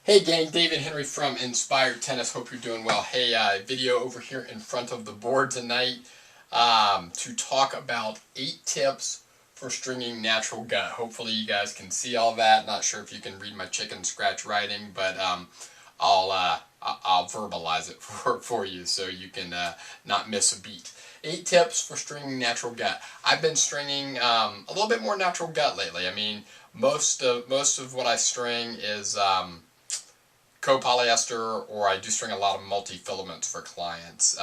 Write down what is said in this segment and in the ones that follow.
Hey gang, David Henry from Inspired Tennis. Hope you're doing well. Hey, video over here in front of the board tonight to talk about 8 tips for stringing natural gut. Hopefully you guys can see all that. Not sure if you can read my chicken scratch writing, but I'll verbalize it for you so you can not miss a beat. 8 tips for stringing natural gut. I've been stringing a little bit more natural gut lately. I mean, most of what I string is copolyester, or I do string a lot of multi-filaments for clients.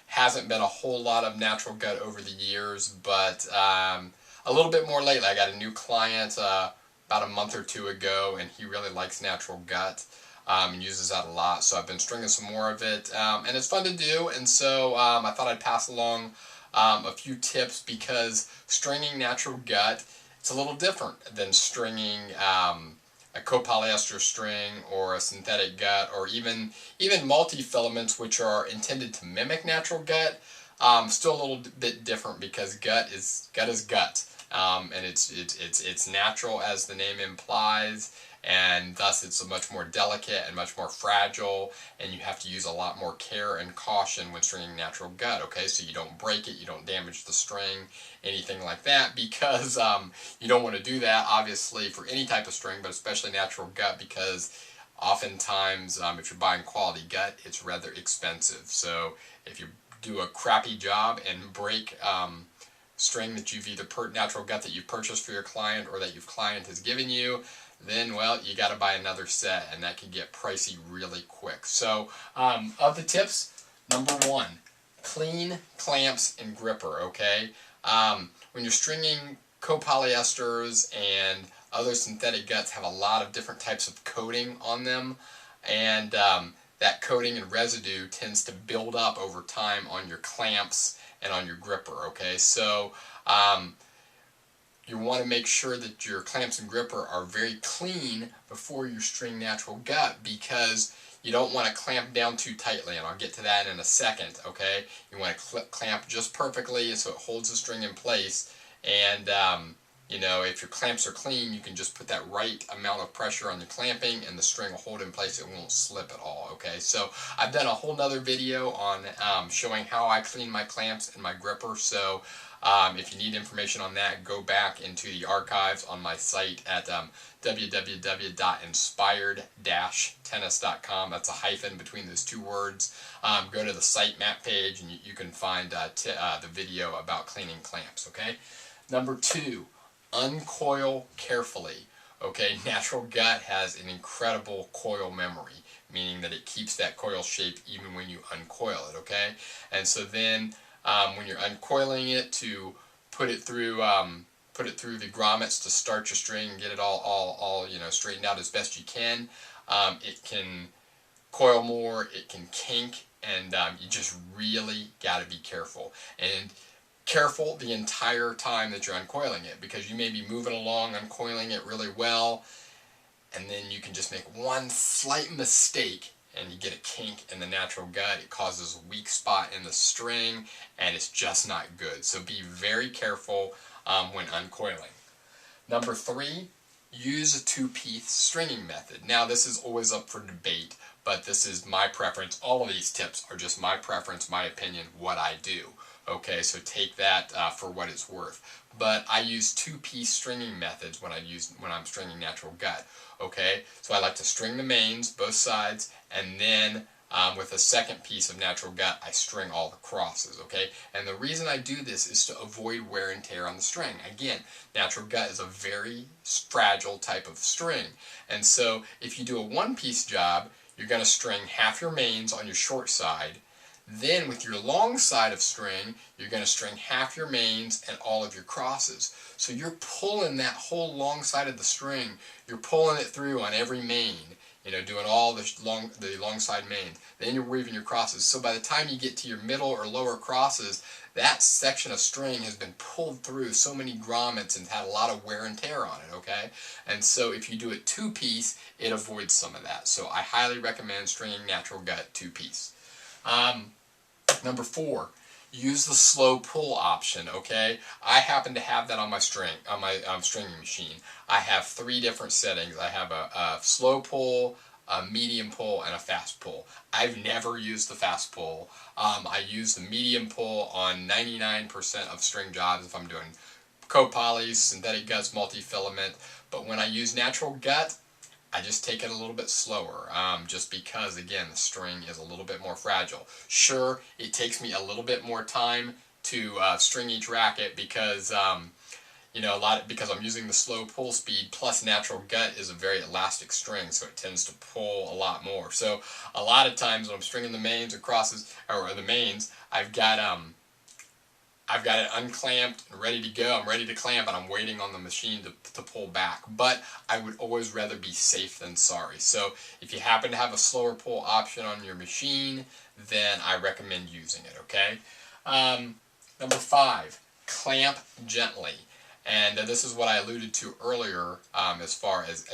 Hasn't been a whole lot of natural gut over the years, but a little bit more lately. I got a new client about a month or two ago, and he really likes natural gut and uses that a lot. So I've been stringing some more of it, and it's fun to do. And so I thought I'd pass along a few tips, because stringing natural gut, it's a little different than stringing a copolyester string or a synthetic gut, or even multi-filaments, which are intended to mimic natural gut. Still a little bit different, because gut is gut, and it's natural, as the name implies, and thus it's a much more delicate and much more fragile, and you have to use a lot more care and caution when stringing natural gut. Okay, so you don't break it, you don't damage the string, anything like that, because you don't want to do that, obviously, for any type of string, but especially natural gut, because oftentimes if you're buying quality gut, it's rather expensive. So if you do a crappy job and break string that you've either natural gut that you've purchased for your client, or that your client has given you, then, well, you got to buy another set, and that can get pricey really quick. So of the tips, number 1, clean clamps and gripper. Okay, when you're stringing copolyesters and other synthetic guts, have a lot of different types of coating on them, and that coating and residue tends to build up over time on your clamps and on your gripper. Okay, so you want to make sure that your clamps and gripper are very clean before you string natural gut, because you don't want to clamp down too tightly, and I'll get to that in a second. Okay, you want to clamp just perfectly so it holds the string in place, and you know, if your clamps are clean, you can just put that right amount of pressure on the clamping, and the string will hold in place. It won't slip at all. Okay, so I've done a whole nother video on showing how I clean my clamps and my gripper. So if you need information on that, go back into the archives on my site at www.inspired-tennis.com. That's a hyphen between those two words. Go to the site map page, and you can find the video about cleaning clamps. Okay, number 2. Uncoil carefully. Okay, natural gut has an incredible coil memory, meaning that it keeps that coil shape even when you uncoil it. Okay, and so then when you're uncoiling it to put it through the grommets to start your string and get it all straightened out as best you can, it can coil more, it can kink, and you just really got to be careful. And careful the entire time that you're uncoiling it, because you may be moving along uncoiling it really well, and then you can just make one slight mistake and you get a kink in the natural gut. It causes a weak spot in the string, and it's just not good. So be very careful when uncoiling. Number 3, use a 2-piece stringing method. Now, this is always up for debate, but this is my preference. All of these tips are just my preference, my opinion, what I do. Okay, so take that for what it's worth. But I use 2-piece stringing methods when I'm stringing natural gut. Okay, so I like to string the mains, both sides, and then with a second piece of natural gut, I string all the crosses. Okay, and the reason I do this is to avoid wear and tear on the string. Again, natural gut is a very fragile type of string, and so if you do a 1-piece job, you're going to string half your mains on your short side. Then with your long side of string, you're going to string half your mains and all of your crosses. So you're pulling that whole long side of the string, you're pulling it through on every main, you know, doing all the long side mains. Then you're weaving your crosses. So by the time you get to your middle or lower crosses, that section of string has been pulled through so many grommets and had a lot of wear and tear on it. Okay, and so if you do it 2-piece, it avoids some of that. So I highly recommend stringing natural gut 2-piece. Number 4, use the slow pull option. Okay, I happen to have that on my stringing machine. I have 3 different settings. I have a slow pull, a medium pull, and a fast pull. I've never used the fast pull. I use the medium pull on 99% of string jobs if I'm doing copolys, synthetic guts, multi-filament. But when I use natural gut, I just take it a little bit slower, just because, again, the string is a little bit more fragile. Sure, it takes me a little bit more time to string each racket because you know, because I'm using the slow pull speed, plus natural gut is a very elastic string, so it tends to pull a lot more. So a lot of times when I'm stringing the mains or crosses, or the mains, I've got it unclamped and ready to go. I'm ready to clamp, and I'm waiting on the machine to pull back. But I would always rather be safe than sorry. So if you happen to have a slower pull option on your machine, then I recommend using it, okay? Number 5, clamp gently. And this is what I alluded to earlier, as far as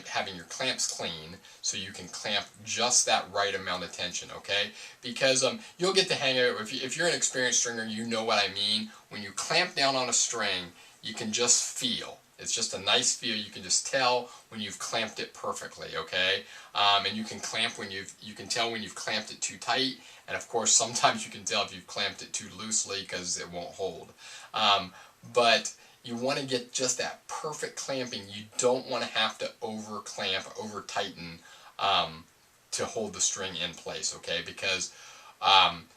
having your clamps clean, so you can clamp just that right amount of tension, okay? Because you'll get the hang of it. If you're an experienced stringer, you know what I mean. When you clamp down on a string, you can just feel. It's just a nice feel. You can just tell when you've clamped it perfectly, okay? And you can tell when you've clamped it too tight, and of course sometimes you can tell if you've clamped it too loosely because it won't hold. But you want to get just that perfect clamping. You don't want to have to over clamp, over tighten to hold the string in place, okay? Because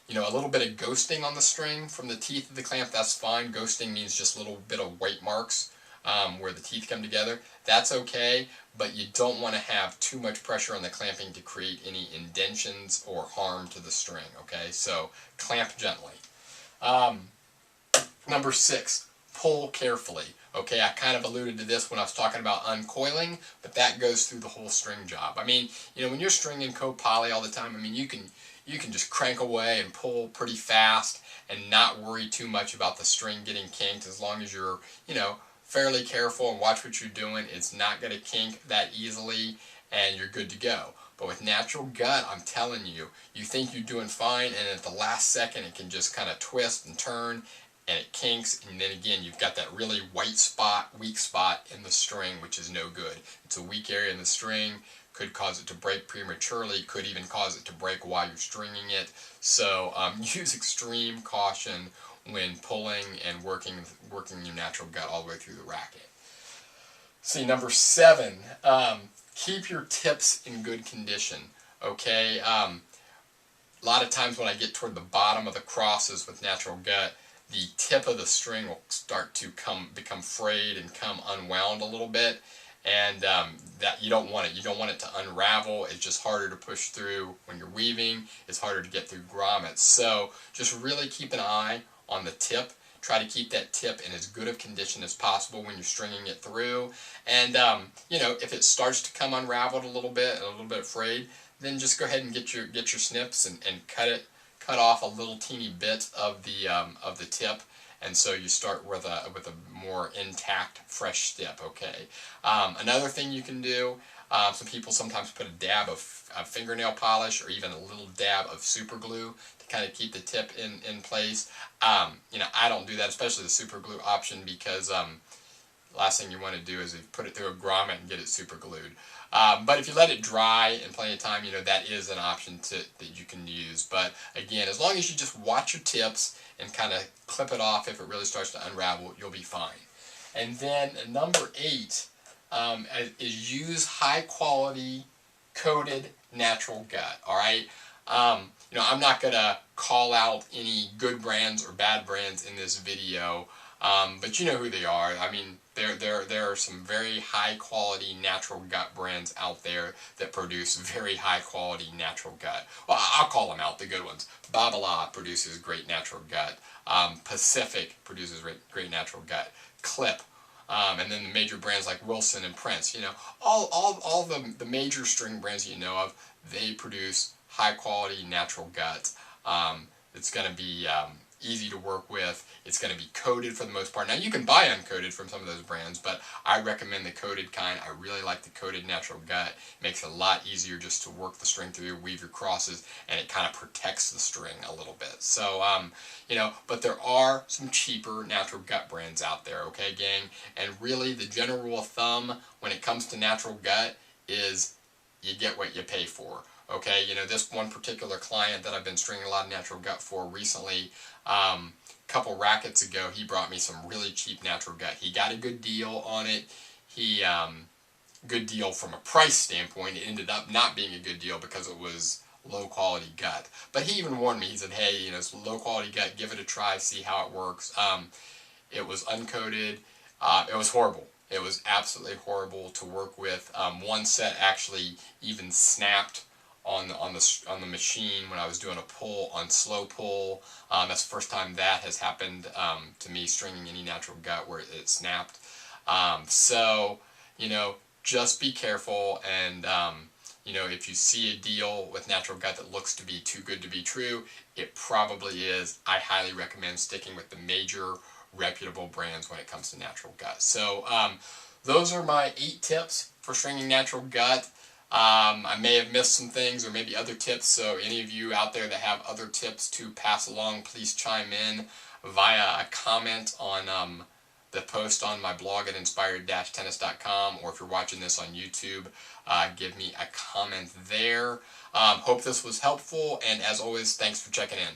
you know, a little bit of ghosting on the string from the teeth of the clamp, that's fine. Ghosting means just a little bit of white marks where the teeth come together. That's okay, but you don't want to have too much pressure on the clamping to create any indentions or harm to the string, okay? So clamp gently. Number 6. Pull carefully. Okay, I kind of alluded to this when I was talking about uncoiling, but that goes through the whole string job. I mean, you know, when you're stringing co-poly all the time, I mean, you can just crank away and pull pretty fast and not worry too much about the string getting kinked, as long as you're, you know, fairly careful and watch what you're doing. It's not going to kink that easily, and you're good to go. But with natural gut, I'm telling you, you think you're doing fine, and at the last second, it can just kind of twist and turn, and it kinks, and then again you've got that really white spot, weak spot in the string, which is no good. It's a weak area in the string, could cause it to break prematurely, could even cause it to break while you're stringing it. So use extreme caution when pulling and working your natural gut all the way through the racket. See, number 7, keep your tips in good condition, okay? A lot of times when I get toward the bottom of the crosses with natural gut, the tip of the string will start to become frayed and come unwound a little bit, and that you don't want it. You don't want it to unravel. It's just harder to push through when you're weaving. It's harder to get through grommets. So just really keep an eye on the tip. Try to keep that tip in as good of condition as possible when you're stringing it through. And you know, if it starts to come unraveled a little bit frayed, then just go ahead and get your snips and cut off a little teeny bit of the tip, and so you start with a more intact, fresh tip. Okay. Another thing you can do, some people sometimes put a dab of fingernail polish or even a little dab of super glue to kind of keep the tip in place. You know, I don't do that, especially the super glue option, because last thing you want to do is put it through a grommet and get it super glued. But if you let it dry in plenty of time, you know, that is an option that you can use. But again, as long as you just watch your tips and kind of clip it off if it really starts to unravel, you'll be fine. And then number 8 is use high quality coated natural gut. All right. You know, I'm not going to call out any good brands or bad brands in this video, but you know who they are. I mean, there are some very high quality natural gut brands out there that produce very high quality natural gut. Well, I'll call them out, the good ones. Babala produces great natural gut. Pacific produces great natural gut. Clip. And then the major brands like Wilson and Prince, you know, all the major string brands you know of, they produce high quality natural gut. It's going to be easy to work with. It's going to be coated for the most part. Now you can buy uncoated from some of those brands, but I recommend the coated kind. I really like the coated natural gut. It makes it a lot easier just to work the string through, weave your crosses, and it kind of protects the string a little bit. So, you know, but there are some cheaper natural gut brands out there, okay, gang? And really the general rule of thumb when it comes to natural gut is you get what you pay for. Okay, you know, this one particular client that I've been stringing a lot of natural gut for recently, a couple rackets ago, he brought me some really cheap natural gut. He got a good deal on it. He, good deal from a price standpoint. It ended up not being a good deal because it was low quality gut. But he even warned me. He said, hey, you know, it's low quality gut. Give it a try. See how it works. It was uncoated. It was horrible. It was absolutely horrible to work with. One set actually even snapped on the machine when I was doing a pull on slow pull. That's the first time that has happened to me stringing any natural gut where it snapped. So you know, just be careful, and you know, if you see a deal with natural gut that looks to be too good to be true, it probably is. I highly recommend sticking with the major reputable brands when it comes to natural gut. So those are my 8 tips for stringing natural gut. I may have missed some things or maybe other tips, so any of you out there that have other tips to pass along, please chime in via a comment on the post on my blog at inspired-tennis.com, or if you're watching this on YouTube, give me a comment there. Hope this was helpful, and as always, thanks for checking in.